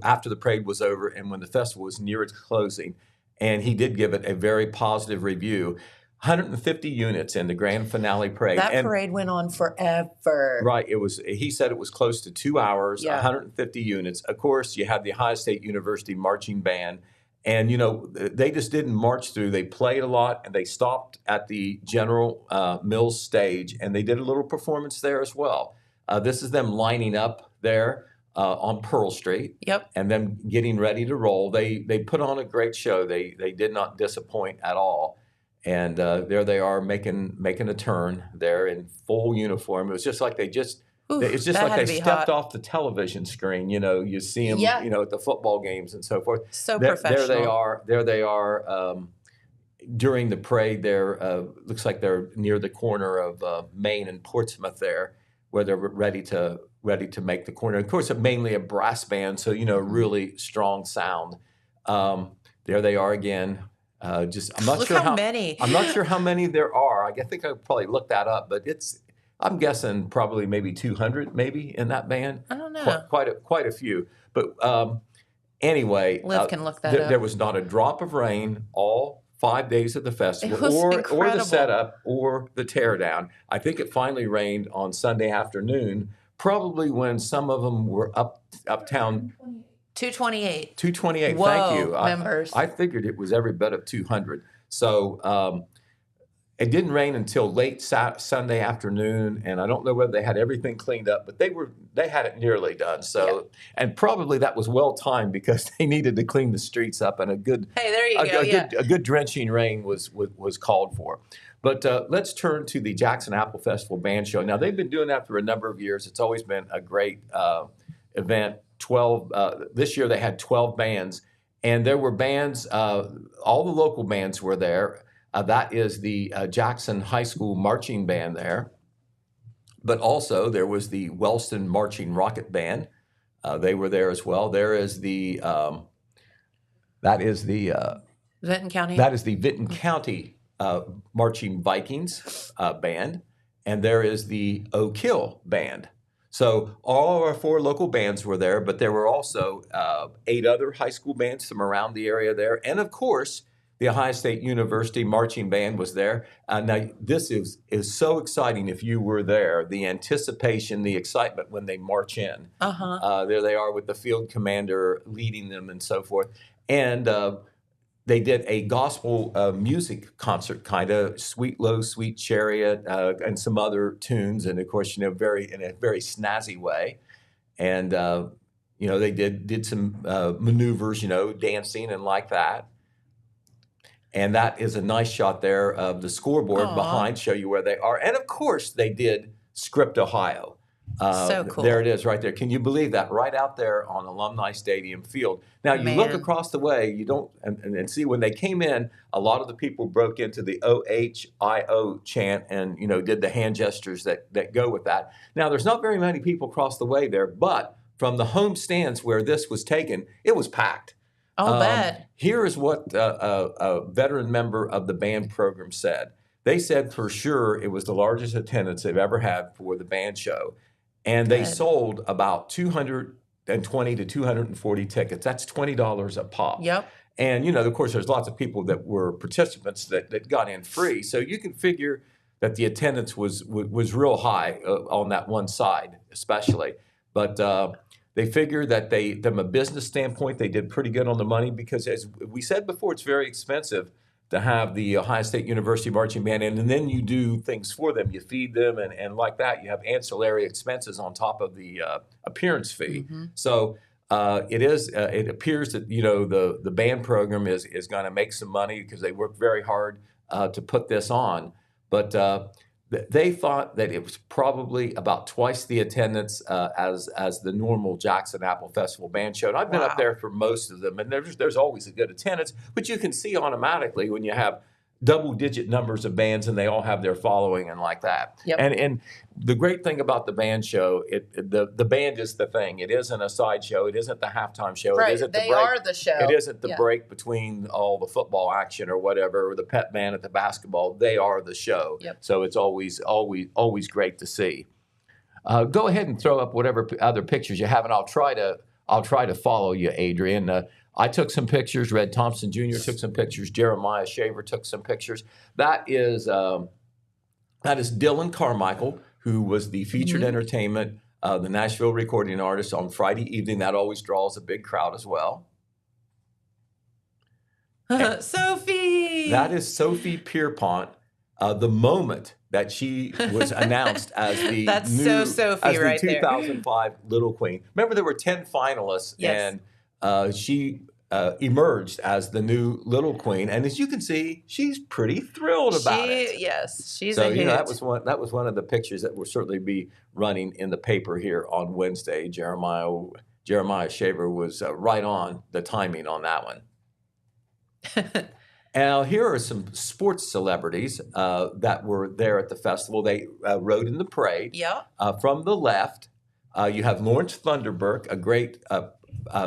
after the parade was over and when the festival was near its closing, and he did give it a very positive review. 150 units in the grand finale parade. That parade went on forever. Right. He said it was close to 2 hours, 150 units. Of course, you had the Ohio State University Marching Band. And, they just didn't march through. They played a lot, and they stopped at the General Mills stage, and they did a little performance there as well. This is them lining up there on Pearl Street. Yep. And then getting ready to roll. They put on a great show. They did not disappoint at all. And there they are making a turn there in full uniform. It was just like it's just like they stepped off the television screen. You see them, at the football games and so forth. So professional. There they are. During the parade, looks like they're near the corner of Main and Portsmouth there, where they're ready to make the corner. Of course, it's mainly a brass band, so really strong sound. There they are again. I'm not sure how many. I'm not sure how many there are. I think I probably looked that up, but I'm guessing probably maybe 200 maybe in that band. I don't know. Quite a few. But anyway, Liv can look that up. There was not a drop of rain all 5 days of the festival or the setup or the teardown. I think it finally rained on Sunday afternoon, probably when some of them were uptown. 228. 228, Whoa, thank you. members. I figured it was every bit of 200. So it didn't rain until late Sunday afternoon, and I don't know whether they had everything cleaned up, but they had it nearly done. So, and probably that was well timed because they needed to clean the streets up, and a good drenching rain was called for. But let's turn to the Jackson Apple Festival Band Show. Now they've been doing that for a number of years. It's always been a great event. This year they had 12 bands, and there were bands. All the local bands were there. That is the Jackson High School marching band there. But also there was the Wellston Marching Rocket Band. They were there as well. There is the Vinton County. That is the Vinton County Marching Vikings band, and there is the Oak Hill band. So all of our 4 local bands were there, but there were also 8 other high school bands from around the area there, and of course, the Ohio State University Marching Band was there. Now, this is so exciting if you were there, the anticipation, the excitement when they march in. There they are with the field commander leading them and so forth. And they did a gospel music concert, kind of Sweet Low, Sweet Chariot, and some other tunes. And of course, in a very snazzy way. And, they did some maneuvers, dancing and like that. And that is a nice shot there of the scoreboard behind, show you where they are. And of course, they did Script, Ohio. So cool. There it is right there. Can you believe that? Right out there on Alumni Stadium Field. Now, you look across the way, you don't, and see when they came in, a lot of the people broke into the OHIO chant and, did the hand gestures that go with that. Now, there's not very many people across the way there, but from the home stands where this was taken, it was packed. I'll bet. Here is what a veteran member of the band program said. They said for sure it was the largest attendance they've ever had for the band show. And they sold about 220 to 240 tickets. That's $20 a pop. Yep. And, of course, there's lots of people that were participants that got in free. So you can figure that the attendance was real high on that one side, especially. But they figure that from a business standpoint, they did pretty good on the money because, as we said before, it's very expensive to have the Ohio State University Marching Band in, and then you do things for them. You feed them, and like that, you have ancillary expenses on top of the appearance fee. Mm-hmm. So it appears that the band program is going to make some money because they worked very hard to put this on, but they thought that it was probably about twice the attendance as the normal Jackson Apple Festival band show. And I've been up there for most of them, and there's always a good attendance, but you can see automatically when you have double-digit numbers of bands and they all have their following and like that. Yep. And the great thing about the band show, the band is the thing. It isn't a sideshow. It isn't the halftime show. Right. It isn't They the break. are the show. It isn't the break between all the football action or whatever, or the pep band at the basketball. They are the show. Yep. So it's always great to see. Go ahead and throw up whatever other pictures you have, and I'll try to follow you, Adrian. I took some pictures. Red Thompson Jr. took some pictures. Jeremiah Shaver took some pictures. That is Dylan Carmichael, who was the featured entertainment, the Nashville recording artist on Friday evening. That always draws a big crowd as well. Sophie! That is Sophie Pierpont. The moment that she was announced as the That's new, so Sophie as the right there. 2005 Little Queen. Remember, there were 10 finalists, Yes. and she emerged as the new Little Queen. And as you can see, she's pretty thrilled about it. Yes, she's So a hit. that was one of the pictures that will certainly be running in the paper here on Wednesday. Jeremiah Shaver was right on the timing on that one. Now, here are some sports celebrities that were there at the festival. They rode in the parade. Yeah. From the left, you have Lawrence Thunderberg, a great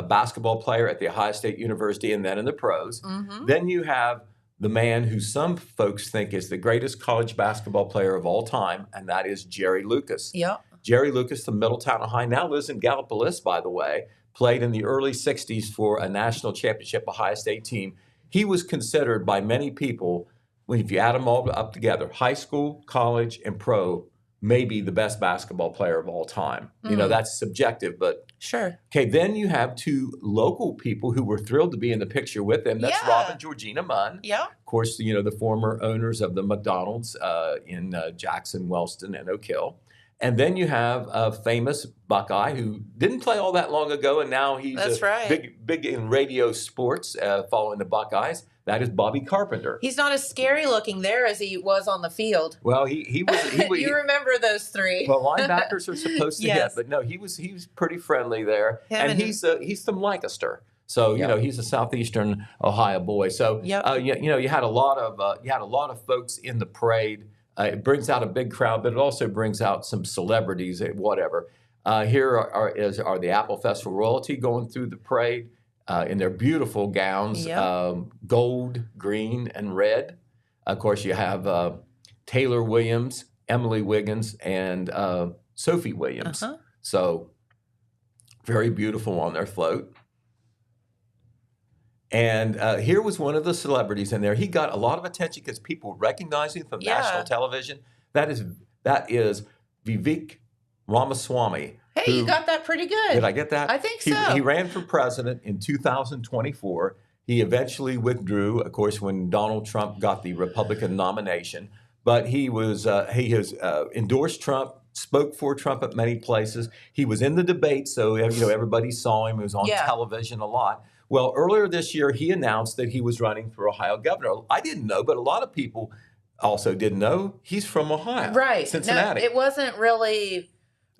basketball player at the Ohio State University and then in the pros. Mm-hmm. Then you have the man who some folks think is the greatest college basketball player of all time, and that is Jerry Lucas. Yeah. Jerry Lucas from Middletown, Ohio, now lives in Gallipolis, by the way, played in the early 60s for a national championship Ohio State team. He was considered by many people, if you add them all up together, high school, college, and pro, maybe the best basketball player of all time. That's subjective, but sure. Okay, then you have two local people who were thrilled to be in the picture with them. That's Rob and Georgina Munn. Yeah. Of course, the former owners of the McDonald's in Jackson, Wellston, and Oak Hill. And then you have a famous Buckeye who didn't play all that long ago, and now he's big in radio sports following the Buckeyes. That is Bobby Carpenter. He's not as scary looking there as he was on the field. Well, he was. You remember those three? Well, linebackers are supposed to hit, but no, he was pretty friendly there, and he's from Lancaster. So he's a southeastern Ohio boy. So you had a lot of folks in the parade. It brings out a big crowd, but it also brings out some celebrities, whatever. Here are the Apple Festival royalty going through the parade in their beautiful gowns, gold, green, and red. Of course, you have Taylor Williams, Emily Wiggins, and Sophie Williams. So very beautiful on their float. And here was one of the celebrities in there. He got a lot of attention because people recognize him from national television. That is Vivek Ramaswamy. Hey, you got that pretty good. Did I get that? I think so. He ran for president in 2024. He eventually withdrew, of course, when Donald Trump got the Republican nomination. But he has endorsed Trump, spoke for Trump at many places. He was in the debate, so everybody saw him. He was on television a lot. Well, earlier this year, he announced that he was running for Ohio governor. I didn't know, but a lot of people also didn't know he's from Ohio, right? Cincinnati. No, it wasn't really.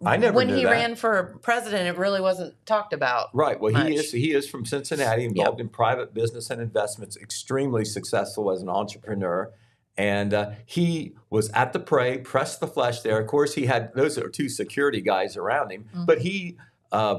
I never when knew he that. ran for president, it really wasn't talked about. Right. Well, much. he is from Cincinnati, involved in private business and investments, extremely successful as an entrepreneur. And he was at the parade, pressed the flesh there. Of course, he had those are two security guys around him, but he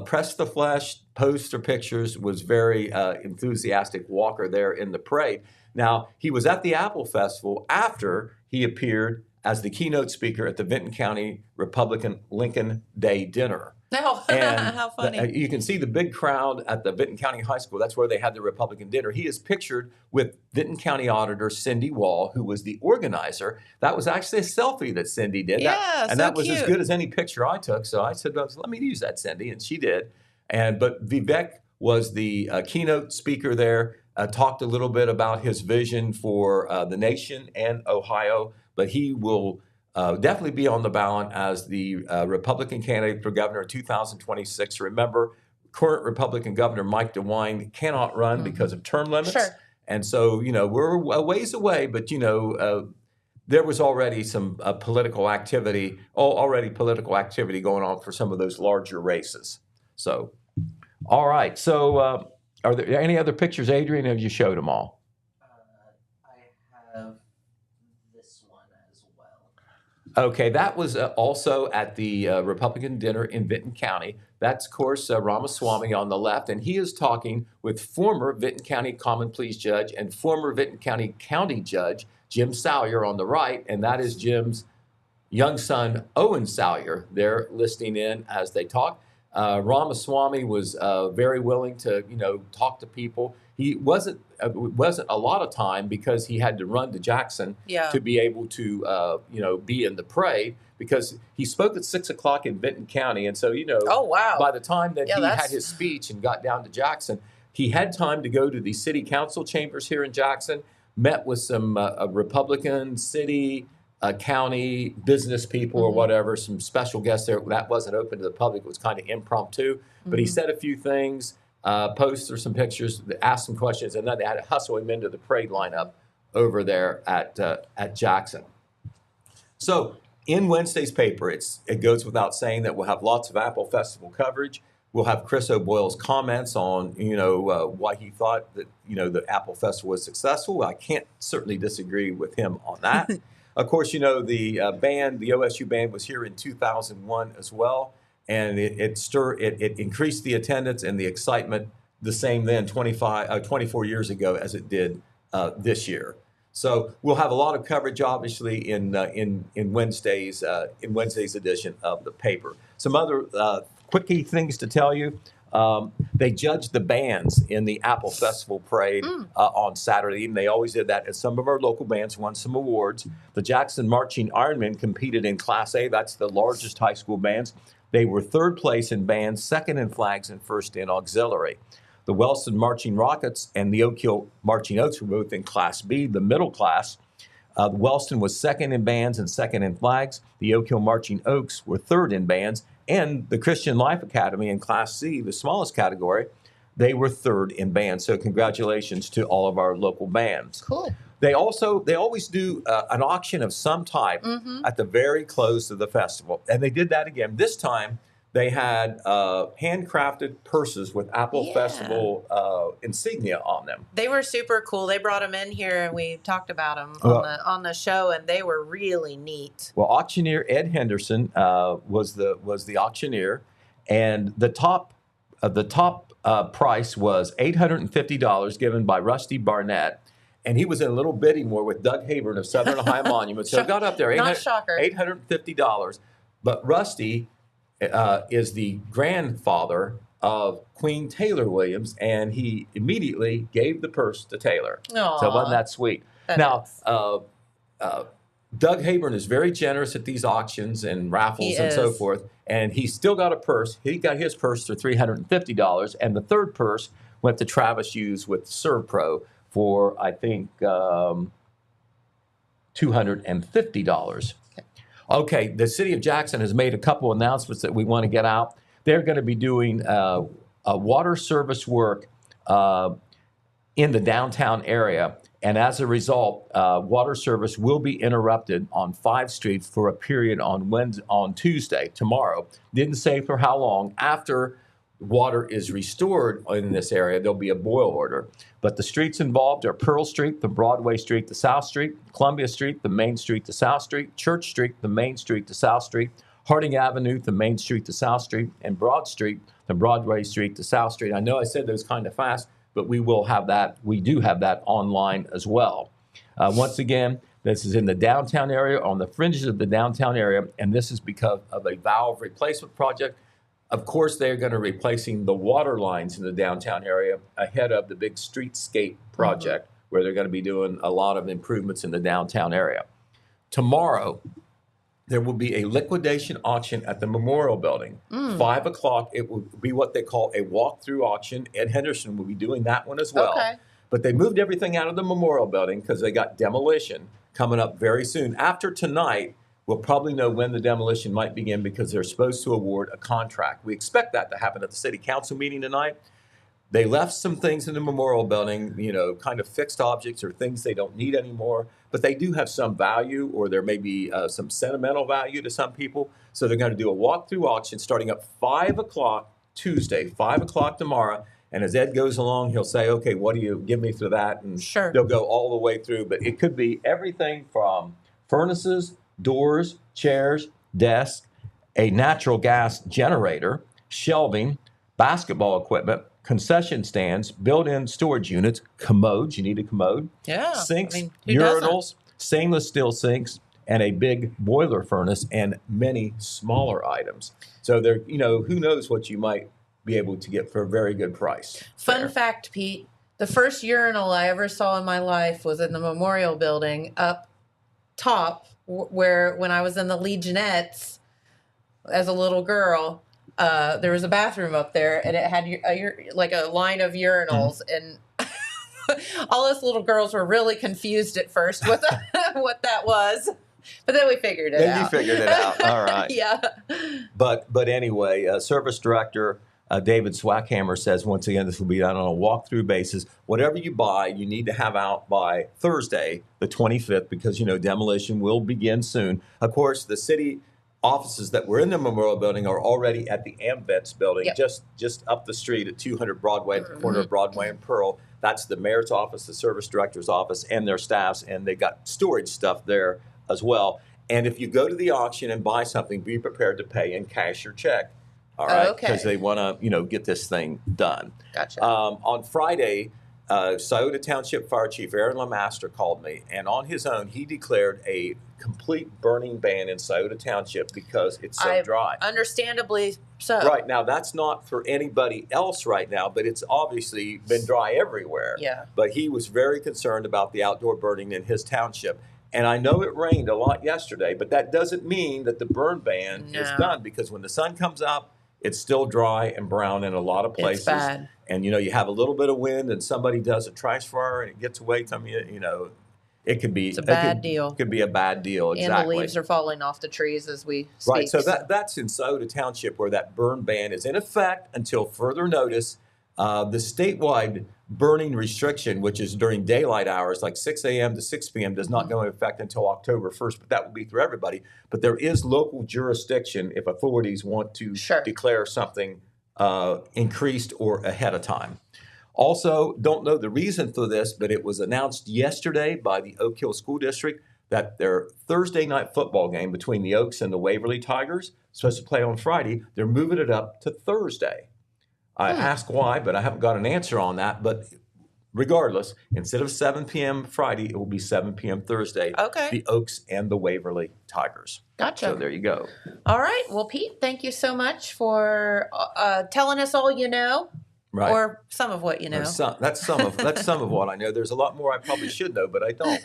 pressed the flesh, posed for pictures, was very enthusiastic walker there in the parade. Now, he was at the Apple Festival after he appeared as the keynote speaker at the Vinton County Republican Lincoln Day dinner. Oh, how funny. You can see the big crowd at the Vinton County High School. That's where they had the Republican dinner. He is pictured with Vinton County Auditor Cindy Wall, who was the organizer. That was actually a selfie that Cindy did. That was cute. as good as any picture I took. So I said, well, let me use that, Cindy. And she did. But Vivek was the keynote speaker there, talked a little bit about his vision for the nation and Ohio. But he will definitely be on the ballot as the Republican candidate for governor in 2026. Remember, current Republican Governor Mike DeWine cannot run because of term limits. Sure. And so, we're a ways away, but, there was already some political activity going on for some of those larger races. So, all right. So are there any other pictures, Adrian? Have you showed them all? I have this one as well. Okay, that was also at the Republican dinner in Vinton County. That's, of course, Ramaswamy on the left, and he is talking with former Vinton County Common Pleas Judge and former Vinton County County Judge Jim Salyer on the right, and that is Jim's young son, Owen Salyer. They're listening in as they talk. Ramaswamy was very willing to, talk to people. He wasn't a lot of time because he had to run to Jackson to be able to, be in the parade because he spoke at 6:00 in Vinton County. And so, oh, wow. by the time that he had his speech and got down to Jackson, he had time to go to the city council chambers here in Jackson, met with some Republican city, county business people or whatever, some special guests there. That wasn't open to the public. It was kind of impromptu. But he said a few things, posted some pictures, asked some questions, and then they had to hustle him into the parade lineup over there at Jackson. So in Wednesday's paper, it goes without saying that we'll have lots of Apple Festival coverage. We'll have Chris O'Boyle's comments on, why he thought that, the Apple Festival was successful. I can't certainly disagree with him on that. Of course, the the OSU band was here in 2001 as well, and it increased the attendance and the excitement the same then 24 years ago as it did this year. So we'll have a lot of coverage, obviously, in Wednesday's edition of the paper. Some other quick key things to tell you. They judged the bands in the Apple Festival Parade on Saturday evening. They always did that, and some of our local bands won some awards. The Jackson Marching Ironmen competed in Class A. That's the largest high school bands. They were third place in bands, second in flags, and first in auxiliary. The Wellston Marching Rockets and the Oak Hill Marching Oaks were both in Class B, the middle class. Wellston was second in bands and second in flags. The Oak Hill Marching Oaks were third in bands. And the Christian Life Academy in Class C, the smallest category, they were third in bands. So congratulations to all of our local bands. Cool. They always do an auction of some type at the very close of the festival. And they did that again. This time, They had handcrafted purses with Apple Festival insignia on them. They were super cool. They brought them in here, and we talked about them on the show, and they were really neat. Well, auctioneer Ed Henderson was the auctioneer, and the top price was $850 given by Rusty Barnett. And he was in a little bidding war with Doug Hayburn of Southern Ohio Monument. So it got up there, $850. But Rusty is the grandfather of Queen Taylor Williams, and he immediately gave the purse to Taylor. Aww. So wasn't that sweet? Doug Hayburn is very generous at these auctions and raffles and so forth, and he still got a purse. He got his purse for $350, and the third purse went to Travis Hughes with ServPro for, I think, $250. Okay, the city of Jackson has made a couple announcements that we want to get out. They're going to be doing a water service work in the downtown area. And as a result, water service will be interrupted on 5th Street for a period on Tuesday, tomorrow. Didn't say for how long. After water is restored in this area, there'll be a boil order. But the streets involved are Pearl Street, the Broadway Street to South Street, Columbia Street, the Main Street to South Street, Church Street, the Main Street to South Street, Harding Avenue, the Main Street to South Street, and Broad Street, the Broadway Street to South Street. I know I said those kind of fast, but we will have that. We do have that online as well. Once again, this is in the downtown area, on the fringes of the downtown area, and this is because of a valve replacement project. Of course, they're going to be replacing the water lines in the downtown area ahead of the big streetscape project, where they're going to be doing a lot of improvements in the downtown area. Tomorrow, there will be a liquidation auction at the Memorial Building. 5 o'clock, it will be what they call a walk-through auction. Ed Henderson will be doing that one as well. Okay. But they moved everything out of the Memorial Building because they got demolition coming up very soon. After tonight, we'll probably know when the demolition might begin because they're supposed to award a contract. We expect that to happen at the city council meeting tonight. They left some things in the Memorial Building, kind of fixed objects or things they don't need anymore, but they do have some value, or there may be some sentimental value to some people. So they're going to do a walk-through auction starting at 5 o'clock Tuesday, 5 o'clock tomorrow. And as Ed goes along, he'll say, okay, what do you give me for that? And they'll go all the way through. But it could be everything from furnaces, doors, chairs, desks, a natural gas generator, shelving, basketball equipment, concession stands, built-in storage units, commodes, you need a commode, sinks, urinals, stainless steel sinks, and a big boiler furnace, and many smaller items. So there, who knows what you might be able to get for a very good price. Fun fact, Pete, the first urinal I ever saw in my life was in the Memorial Building up top, where when I was in the Legionnettes as a little girl, there was a bathroom up there, and it had a line of urinals, and all us little girls were really confused at first with what that was, but then we figured it out. Then you figured it out. All right. Yeah. But anyway, service director David Swackhammer says, once again, this will be done on a walkthrough basis. Whatever you buy, you need to have out by Thursday, the 25th, because, demolition will begin soon. Of course, the city offices that were in the Memorial Building are already at the AmVets building, just up the street at 200 Broadway, at the corner of Broadway and Pearl. That's the mayor's office, the service director's office, and their staffs, and they got storage stuff there as well. And if you go to the auction and buy something, be prepared to pay in cash or check. All right, because they want to, get this thing done. Gotcha. On Friday, Scioto Township Fire Chief Aaron LeMaster called me, and on his own, he declared a complete burning ban in Scioto Township because it's so dry. Understandably so. Right. Now, that's not for anybody else right now, but it's obviously been dry everywhere. Yeah. But he was very concerned about the outdoor burning in his township. And I know it rained a lot yesterday, but that doesn't mean that the burn ban is done, because when the sun comes up, it's still dry and brown in a lot of places. It's bad. And, you have a little bit of wind and somebody does a trash fire and it gets away from you, it could be... It's a bad deal. It could be a bad deal, exactly. And the leaves are falling off the trees as we speak. Right, so that's in Scioto Township where that burn ban is in effect until further notice. The statewide burning restriction, which is during daylight hours, like 6 a.m. to 6 p.m., does not go into effect until October 1st, but that will be for everybody. But there is local jurisdiction if authorities want to declare something increased or ahead of time. Also, don't know the reason for this, but it was announced yesterday by the Oak Hill School District that their Thursday night football game between the Oaks and the Waverly Tigers, supposed to play on Friday, they're moving it up to Thursday. I asked why, but I haven't got an answer on that. But regardless, instead of 7 p.m. Friday, it will be 7 p.m. Thursday. Okay. The Oaks and the Waverly Tigers. Gotcha. So there you go. All right. Well, Pete, thank you so much for telling us all you know. Right. Or some of what you know. That's some of what I know. There's a lot more I probably should know, but I don't.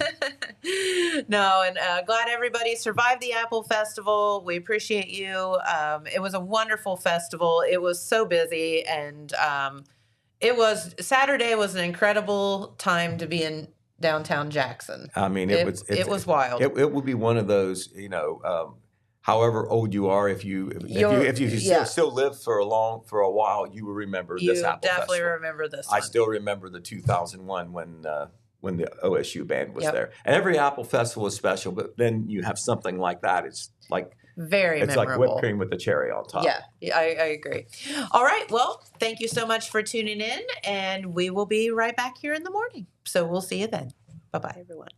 No, and glad everybody survived the Apple Festival. We appreciate you. It was a wonderful festival. It was so busy, and Saturday was an incredible time to be in downtown Jackson. I mean, it was wild. It would be one of those, however old you are, if you still live for a while, you will remember this Apple Festival. You definitely remember this one. I still remember the 2001 when the OSU band was there. And every Apple Festival is special, but then you have something like that. It's like memorable. Like whipped cream with the cherry on top. Yeah, I agree. All right. Well, thank you so much for tuning in, and we will be right back here in the morning. So we'll see you then. Bye-bye, everyone.